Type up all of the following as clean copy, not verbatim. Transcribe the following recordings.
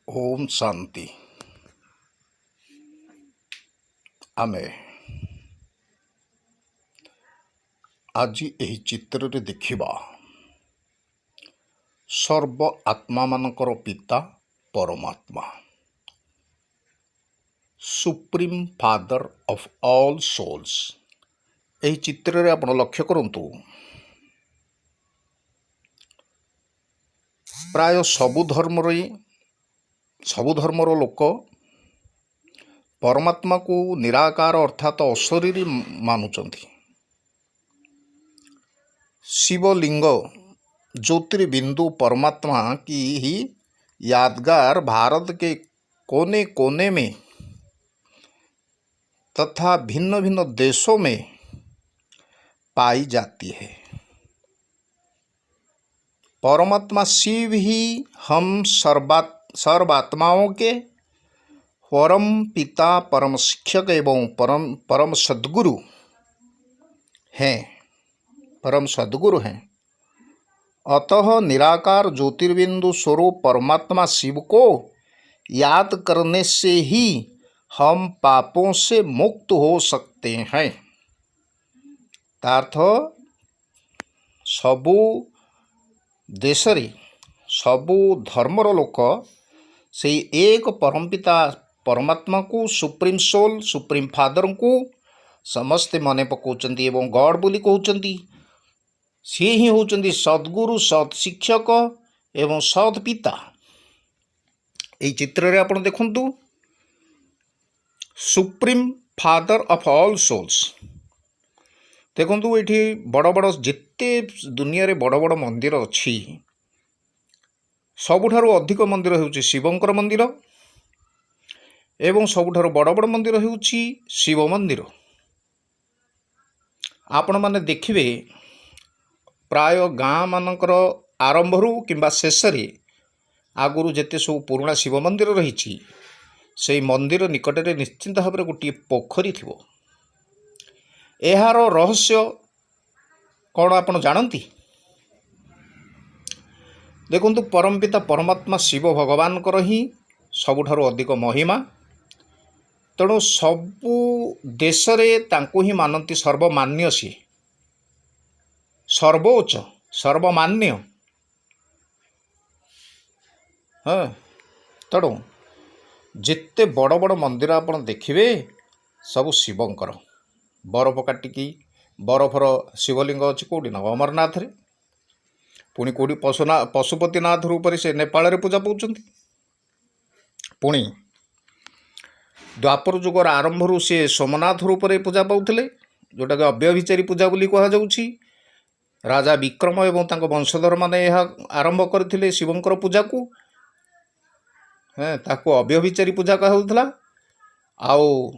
ओम शांति। आमे आज एही चित्र रे देखिबा सर्व आत्मा मानकर पिता परमात्मा, supreme father of all souls. एही चित्र रे आपण लक्ष्य करंतु प्राय सबु धर्मर लोक परमात्मा को निराकार अर्थात अशरीरी मानुचंती। शिवलिंग ज्योतिर्बिंदु परमात्मा की ही यादगार भारत के कोने कोने में तथा भिन्न भिन्न देशों में पाई जाती है। परमात्मा शिव ही हम सर्वात्माओं के परम पिता, परम शिक्षक एवं परम सद्गुरु हैं। अतः निराकार ज्योतिर्बिंदु स्वरूप परमात्मा शिव को याद करने से ही हम पापों से मुक्त हो सकते हैं। तार्थ सबु देश रे सबु धर्मर लोक से एक परमपिता परमात्मा को सुप्रीम सोल सुप्रीम फादर को समस्ते मने पकाउचंती एवं गॉड बोली कहउचंती। सी ही होचंती सद्गुरु, सत् शिक्षक एवं सत् पिता। एई चित्र रे आपण देखंतु supreme father of all souls. देखंतु एठी बड़ बड़ जिते दुनिया रे बड़ बड़ मंदिर अछि, सबुठारु अधिक मंदिर हेउची शिवंकर मंदिर एवं सबुठारु बड़ बड़ मंदिर हेउची शिव मंदिर। आपण माने देखिबे प्राय गाँ मानकर आरंभरू किंबा शेष रे आगुरु जेते सब पुराणा शिव मंदिर रही से मंदिर निकटरे निश्चिंत भाव में गोटे पोखरी थिबो। एहार रहस्य कौन आपण जानती? देखंतु परमपिता परमात्मा शिव भगवान कर ही सबुठारु अधिक महिमा। तेणु सबु देश रे तांको ही मानती सर्वमान्य, सी सर्वोच्च सर्वमान्य। हाँ, तेणु जिते बड़ बड़ मंदिर आपण देखिए सबु शिवंकर। बरफ काटिकी बरफर शिवलिंग अच्छी कौटी ना अमरनाथ रे, पुणी कौटी पशुपतिनाथ रूप से नेपाल रे पूजा पाउछंती। पुणी द्वापर जुगर आरंभरू सी सोमनाथ रूप से पूजा पाउथिले, जोटा कि अव्यभिचारी पूजा बोली कहा जाउछि। राजा विक्रम एवं तांको वंशधर माने यह आरंभ करथिले शिवंकर पूजा को। ताको अव्यभिचारी पूजा कहउथला। आउ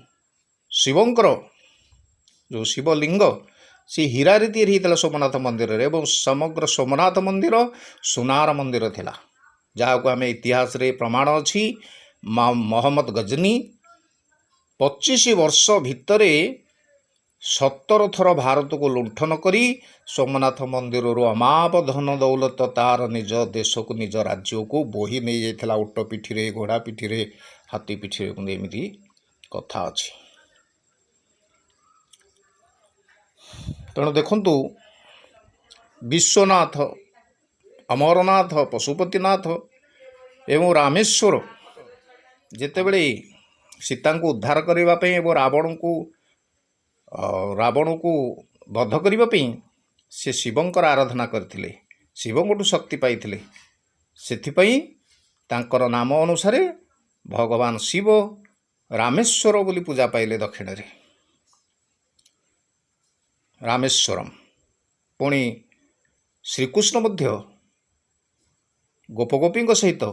शिवंकर जो शिवलिंग सी हीरा रे तैयारी होता सोमनाथ मंदिर रे, एवं समग्र सोमनाथ मंदिर सुनार मंदिर थिला, जहाँ को आम इतिहास रे प्रमाण अछि। मोहम्मद गजनी 25 वर्ष भितरे 17 थर भारत को लुंठन करी सोमनाथ मंदिर अमाप धन दौलत तार निज देश को निज राज्य को बोही नहीं जाइथिला। उट पिठी रे, घोड़ा पिठी रे, हाथी पिठी रे एमती कथा अछि। तेणु देखंतु विश्वनाथ, अमरनाथ, पशुपतिनाथ एवं रामेश्वर जेतेबेले सीता को उद्धार करने पे एवं रावण को बध करने से शिवंकर आराधना करथिले, शिवंकठू शक्ति पाइथिले। सेथिपई तांकर नाम अनुसारे भगवान शिव रामेश्वर बोली पूजा पाइले दक्षिण रे, रामेश्वरम। पुणी श्रीकृष्ण मध्य गोपगोपी सहित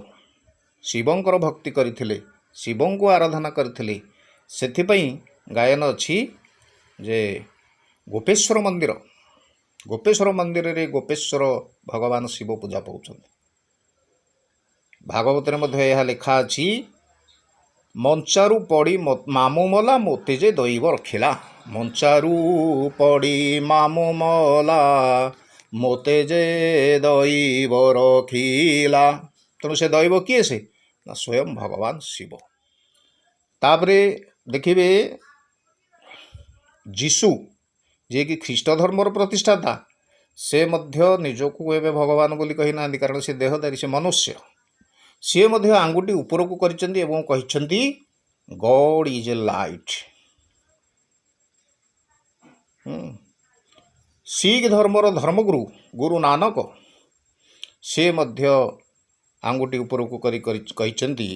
शिवंकर भक्ति करथिले, शिवं को आराधना करथिले। सेथिपई गायन अछि जे गोपेश्वर मंदिर रे गोपेश्वर भगवान शिव पूजा पाउछन। भागवत रे मध्य यह लिखा अछि, मंचारू पड़ी मामू मला मोते जे दैव रखिला। मंचारू पड़ी मामू मला मोते जे दैव रखिला। तेणु से दैव किए से ନା ସ୍ୱୟଂ ଭଗବାନ ଶିବ। ତାପରେ ଦେଖିବେ ଯୀଶୁ ଯିଏକି ଖ୍ରୀଷ୍ଟ ଧର୍ମର ପ୍ରତିଷ୍ଠାତା, ସେ ମଧ୍ୟ ନିଜକୁ ଏବେ ଭଗବାନ ବୋଲି କହିନାହାନ୍ତି, କାରଣ ସେ ଦେହଧାରୀ, ସେ ମନୁଷ୍ୟ। ସିଏ ମଧ୍ୟ ଆଙ୍ଗୁଠି ଉପରକୁ କରିଛନ୍ତି ଏବଂ କହିଛନ୍ତି ଗଡ୍ ଇଜ୍ ଏ ଲାଇଟ୍। ଶିଖ ଧର୍ମର ଧର୍ମଗୁରୁ ଗୁରୁ ନାନକ ସେ ମଧ୍ୟ ଆଙ୍ଗୁଠି ଉପରକୁ କରି କହିଛନ୍ତି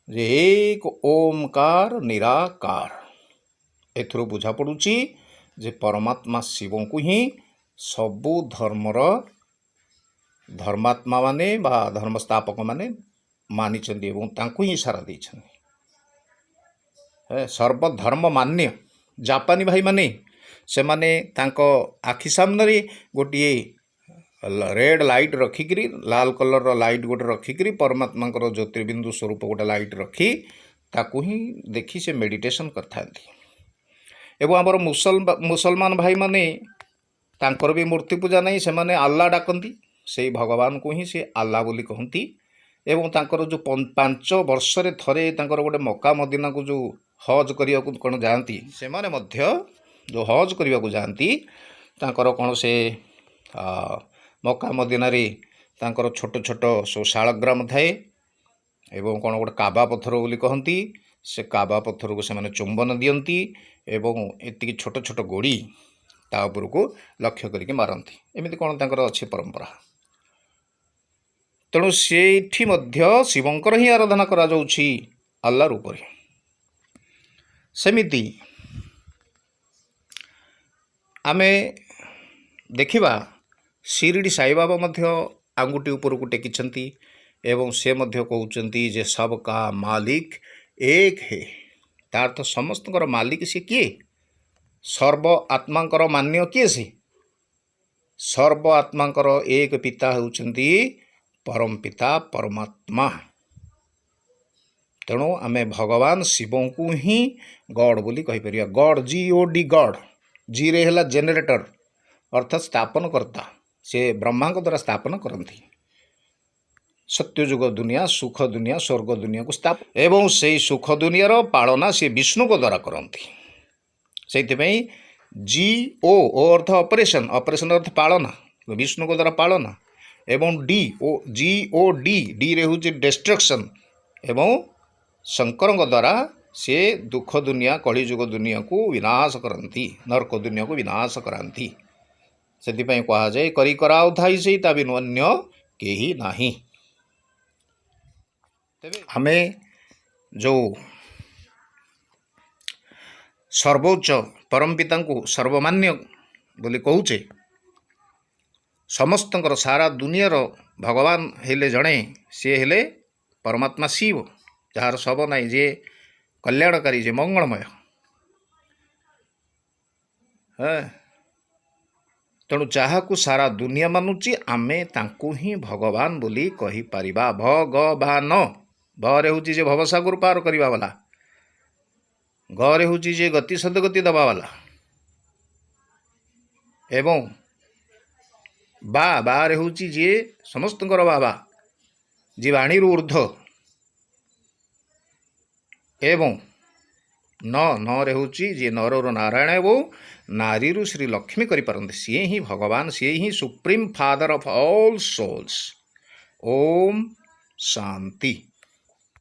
ଯେ ଏକ ଓମକାର ନିରାକାର। ଏଥିରୁ ବୁଝାପଡ଼ୁଛି ଯେ ପରମାତ୍ମା ଶିବଙ୍କୁ ହିଁ ସବୁ ଧର୍ମର ଧର୍ମାତ୍ମା ମାନେ ବା ଧର୍ମ ସ୍ଥାପକ ମାନେ ମାନିଛନ୍ତି ଏବଂ ତାଙ୍କୁ ହିଁ ସାରା ଦେଇଛନ୍ତି। ସର୍ବଧର୍ମ ମାନ୍ୟ ଜାପାନୀ ଭାଇମାନେ, ସେମାନେ ତାଙ୍କ ଆଖି ସାମ୍ନାରେ ଗୋଟିଏ ରେଡ୍ ଲାଇଟ୍ ରଖିକିରି, ଲାଲ କଲର୍ର ଲାଇଟ୍ ଗୋଟେ ରଖିକିରି, ପରମାତ୍ମାଙ୍କର ଜ୍ୟୋତିର୍ବିନ୍ଦୁ ସ୍ୱରୂପ ଗୋଟେ ଲାଇଟ୍ ରଖି ତାକୁ ହିଁ ଦେଖି ସେ ମେଡ଼ିଟେସନ୍ କରିଥାନ୍ତି। ଏବଂ ଆମର ମୁସଲମାନ ଭାଇମାନେ, ତାଙ୍କର ବି ମୂର୍ତ୍ତି ପୂଜା ନାହିଁ, ସେମାନେ ଆଲ୍ଲା ଡାକନ୍ତି, ସେଇ ଭଗବାନଙ୍କୁ ହିଁ ସେ ଆଲ୍ଲା ବୋଲି କହନ୍ତି। ଏବଂ ତାଙ୍କର ଯେଉଁ 5 ବର୍ଷରେ ଥରେ ତାଙ୍କର ଗୋଟେ ମକ୍କା ମଦିନାକୁ ଯେଉଁ ହଜ୍ କରିବାକୁ କ'ଣ ଯାଆନ୍ତି, ସେମାନେ ମଧ୍ୟ ଯେଉଁ ହଜ୍ କରିବାକୁ ଯାଆନ୍ତି, ତାଙ୍କର କ'ଣ ସେ ମକ୍କା ମଦିନାରେ ତାଙ୍କର ଛୋଟ ଛୋଟ ସବୁ ଶାଳଗ୍ରାମ ଥାଏ ଏବଂ କ'ଣ ଗୋଟେ କାବା ପଥର ବୋଲି କହନ୍ତି, ସେ କାବା ପଥରକୁ ସେମାନେ ଚୁମ୍ବନ ଦିଅନ୍ତି ଏବଂ ଏତିକି ଛୋଟ ଛୋଟ ଗୋଡ଼ି ତା ଉପରକୁ ଲକ୍ଷ୍ୟ କରିକି ମାରନ୍ତି। ଏମିତି କ'ଣ ତାଙ୍କର ଅଛି ପରମ୍ପରା। ତେଣୁ ସେଇଠି ମଧ୍ୟ ଶିବଙ୍କର ହିଁ ଆରାଧନା କରାଯାଉଛି ଆଲ୍ଲା ରୂପରେ। ସେମିତି ଆମେ ଦେଖିବା ଶିରିଡ଼ି ସାଇବାବା ମଧ୍ୟ ଆଙ୍ଗୁଠି ଉପରକୁ ଟେକିଛନ୍ତି ଏବଂ ସେ ମଧ୍ୟ କହୁଛନ୍ତି ଯେ ସବକା ମାଲିକ ଏକ ହେ। ତାର ତ ସମସ୍ତଙ୍କର ମାଲିକ ସେ କିଏ? ସର୍ବ ଆତ୍ମାଙ୍କର ମାନ୍ୟ କିଏ? ସେ ସର୍ବ ଆତ୍ମାଙ୍କର ଏକ ପିତା ହେଉଛନ୍ତି ପରମ ପିତା ପରମାତ୍ମା। ତେଣୁ ଆମେ ଭଗବାନ ଶିବଙ୍କୁ ହିଁ ଗଡ଼୍ ବୋଲି କହିପାରିବା। God, GOD God. ଜିରେ ହେଲା ଜେନେରେଟର ଅର୍ଥାତ୍ ସ୍ଥାପନକର୍ତ୍ତା, ସେ ବ୍ରହ୍ମାଙ୍କ ଦ୍ୱାରା ସ୍ଥାପନ କରନ୍ତି। ସତ୍ୟଯୁଗ ଦୁନିଆ, ସୁଖ ଦୁନିଆ, ସ୍ୱର୍ଗ ଦୁନିଆକୁ ସ୍ଥାପନ ଏବଂ ସେଇ ସୁଖ ଦୁନିଆର ପାଳନା ସେ ବିଷ୍ଣୁଙ୍କ ଦ୍ୱାରା କରନ୍ତି। ସେଇଥିପାଇଁ GO ଅର୍ଥ ଅପରେସନ୍, ଅପରେସନ୍ ଅର୍ଥ ପାଳନା, ବିଷ୍ଣୁଙ୍କ ଦ୍ୱାରା ପାଳନା। ଏବଂ GOD, ଡିରେ ହେଉଛି ଡେଷ୍ଟ୍ରକ୍ସନ୍, ଏବଂ ଶଙ୍କରଙ୍କ ଦ୍ୱାରା ସେ ଦୁଃଖ ଦୁନିଆ, କଳିଯୁଗ ଦୁନିଆକୁ ବିନାଶ କରନ୍ତି, ନର୍କ ଦୁନିଆକୁ ବିନାଶ କରାନ୍ତି। ସେଥିପାଇଁ କୁହାଯାଏ କରି କରାଉଥାଇ ସେଇ ତା ବିନୁ ଅନ୍ୟ କେହି ନାହିଁ। ତେବେ ଆମେ ଯେଉଁ ସର୍ବୋଚ୍ଚ ପରମ ପିତାଙ୍କୁ ସର୍ବମାନ୍ୟ ବୋଲି କହୁଛେ, ସମସ୍ତଙ୍କର ସାରା ଦୁନିଆର ଭଗବାନ ହେଲେ ଜଣେ, ସିଏ ହେଲେ ପରମାତ୍ମା ଶିବ, ଯାହାର ଶବ ନାହିଁ, ଯିଏ କଲ୍ୟାଣକାରୀ, ଯିଏ ମଙ୍ଗଳମୟ। ତେଣୁ ଯାହାକୁ ସାରା ଦୁନିଆ ମାନୁଛି, ଆମେ ତାଙ୍କୁ ହିଁ ଭଗବାନ ବୋଲି କହିପାରିବା। ଭଗବାନ, ଭରେ ହେଉଛି ଯେ ଭବସାଗର ପାର କରିବା ବାଲା, ଗରେ ହେଉଛି ଯେ ଗତି ସଦଗତି ଦେବା ବାଲା, ଏବଂ ବାରେ ହେଉଛି ଯିଏ ସମସ୍ତଙ୍କର ବାବା, ଯିଏ ବାଣୀରୁ ଉର୍ଦ୍ଧ୍ୱ, ଏବଂ ନରେ ହେଉଛି ଯିଏ ନରରୁ ନାରାୟଣ ଏବଂ ନାରୀରୁ ଶ୍ରୀ ଲକ୍ଷ୍ମୀ କରିପାରନ୍ତି। ସିଏ ହିଁ ଭଗବାନ, ସିଏ ହିଁ supreme father of all souls. ଓମ୍ ଶାନ୍ତି।